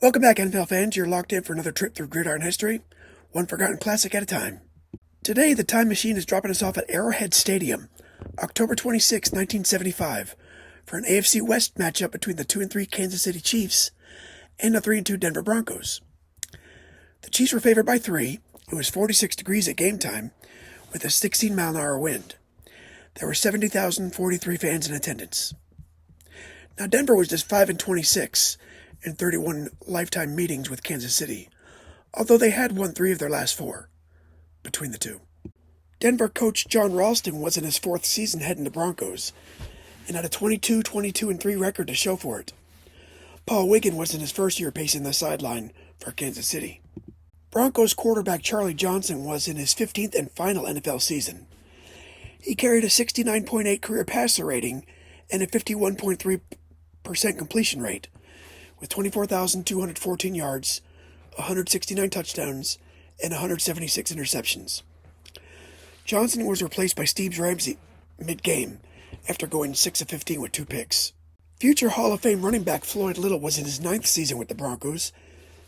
Welcome back, NFL fans. You're locked in for another trip through gridiron history, one forgotten classic at a time. Today, the time machine is dropping us off at Arrowhead Stadium, October 26, 1975, for an AFC West matchup between the 2-3 Kansas City Chiefs and the 3-2 Denver Broncos. The Chiefs were favored by 3. It was 46 degrees at game time, with a 16-mile-an-hour wind. There were 70,043 fans in attendance. Now, Denver was just 5-26 in 31 lifetime meetings with Kansas City, although they had won 3 of their last 4 between the two. Denver coach John Ralston was in his 4th season heading the Broncos and had a 22-22-3 record to show for it. Paul Wiggin was in his first year pacing the sideline for Kansas City. Broncos quarterback Charlie Johnson was in his 15th and final NFL season. He carried a 69.8 career passer rating and a 51.3% completion rate, with 24,214 yards, 169 touchdowns, and 176 interceptions. Johnson was replaced by Steve Ramsey mid-game after going 6 of 15 with 2 picks. Future Hall of Fame running back Floyd Little was in his 9th season with the Broncos,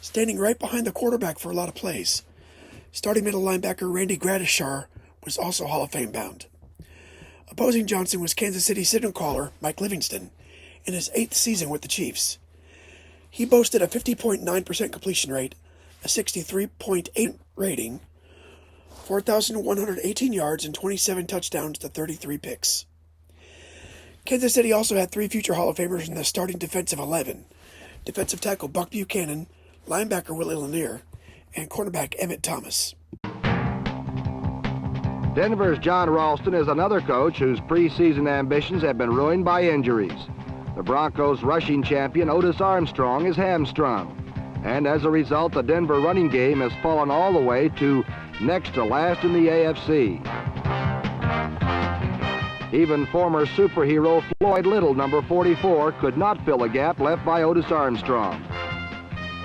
standing right behind the quarterback for a lot of plays. Starting middle linebacker Randy Gradishar was also Hall of Fame bound. Opposing Johnson was Kansas City signal caller Mike Livingston in his 8th season with the Chiefs. He boasted a 50.9% completion rate, a 63.8 rating, 4,118 yards, and 27 touchdowns to 33 picks. Kansas City also had 3 future Hall of Famers in the starting defensive 11, defensive tackle Buck Buchanan, linebacker Willie Lanier, and cornerback Emmett Thomas. Denver's John Ralston is another coach whose preseason ambitions have been ruined by injuries. The Broncos' rushing champion Otis Armstrong is hamstrung, and as a result, the Denver running game has fallen all the way to next to last in the AFC. Even former superhero Floyd Little, number 44, could not fill the gap left by Otis Armstrong.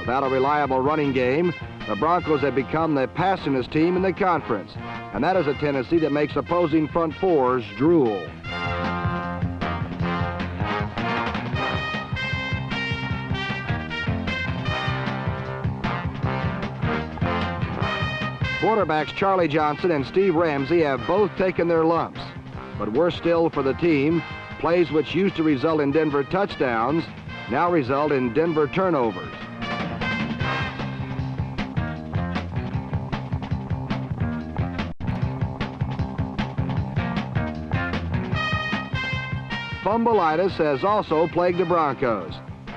Without a reliable running game, the Broncos have become the passingest team in the conference, and that is a tendency that makes opposing front fours drool. Quarterbacks Charlie Johnson and Steve Ramsey have both taken their lumps, but worse still for the team, plays which used to result in Denver touchdowns now result in Denver turnovers. Fumbleitis has also plagued the Broncos.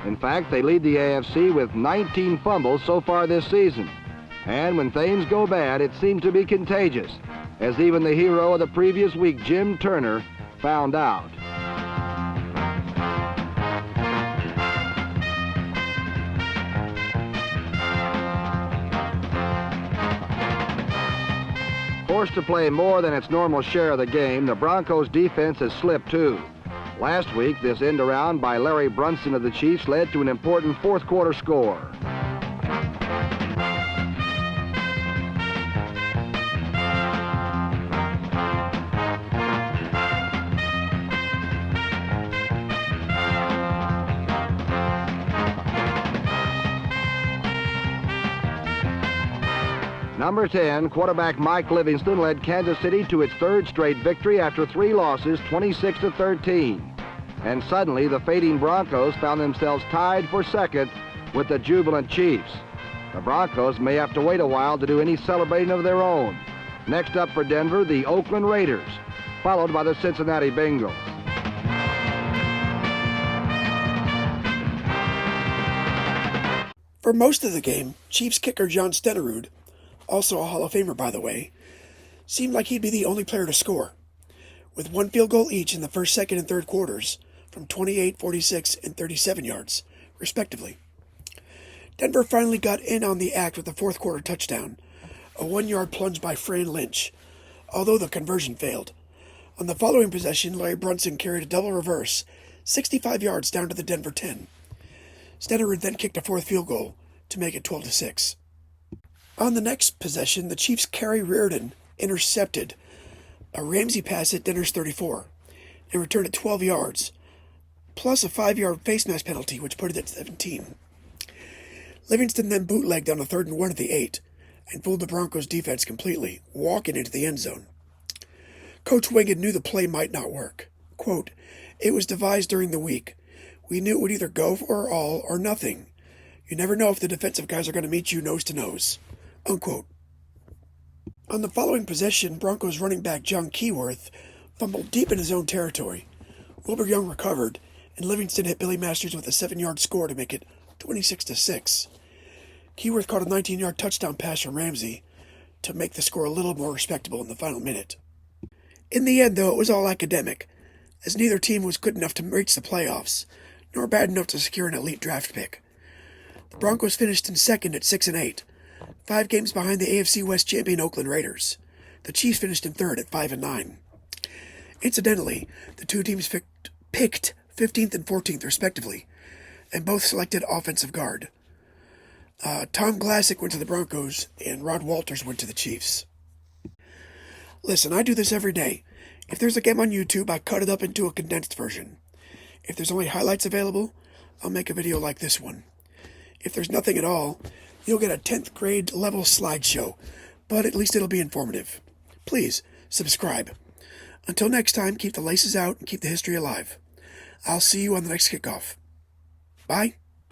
In fact, they lead the AFC with 19 fumbles so far this season. And when things go bad, it seems to be contagious, as even the hero of the previous week, Jim Turner, found out. Forced to play more than its normal share of the game, the Broncos' defense has slipped too. Last week, this end around by Larry Brunson of the Chiefs led to an important fourth-quarter score. Number 10, quarterback Mike Livingston led Kansas City to its 3rd straight victory after 3 losses, 26-13. And suddenly, the fading Broncos found themselves tied for 2nd with the jubilant Chiefs. The Broncos may have to wait a while to do any celebrating of their own. Next up for Denver, the Oakland Raiders, followed by the Cincinnati Bengals. For most of the game, Chiefs kicker John Stenerud, also a Hall of Famer by the way, seemed like he'd be the only player to score, with 1 field goal each in the first, 2nd, and 3rd quarters from 28, 46, and 37 yards, respectively. Denver finally got in on the act with a 4th quarter touchdown, a 1-yard plunge by Fran Lynch, although the conversion failed. On the following possession, Larry Brunson carried a double reverse, 65 yards down to the Denver 10. Stenerud then kicked a 4th field goal to make it 12-6. On the next possession, the Chiefs' Kerry Reardon intercepted a Ramsey pass at Denver's 34 and returned it 12 yards, plus a 5-yard face mask penalty, which put it at 17. Livingston then bootlegged on a 3rd and 1 at the 8 and fooled the Broncos' defense completely, walking into the end zone. Coach Wingate knew the play might not work. Quote, "It was devised during the week. We knew it would either go for all or nothing. You never know if the defensive guys are going to meet you nose to nose." Unquote. On the following possession, Broncos running back John Keyworth fumbled deep in his own territory. Wilbur Young recovered, and Livingston hit Billy Masters with a 7-yard score to make it 26-6. Keyworth caught a 19-yard touchdown pass from Ramsey to make the score a little more respectable in the final minute. In the end, though, it was all academic, as neither team was good enough to reach the playoffs, nor bad enough to secure an elite draft pick. The Broncos finished in second at 6-8, 5 games behind the AFC West champion Oakland Raiders. The Chiefs finished in third at 5-9. Incidentally, the two teams picked 15th and 14th respectively, and both selected offensive guard. Tom Glassick went to the Broncos, and Rod Walters went to the Chiefs. Listen, I do this every day. If there's a game on YouTube, I cut it up into a condensed version. If there's only highlights available, I'll make a video like this one. If there's nothing at all, you'll get a 10th grade level slideshow, but at least it'll be informative. Please, subscribe. Until next time, keep the laces out and keep the history alive. I'll see you on the next kickoff. Bye.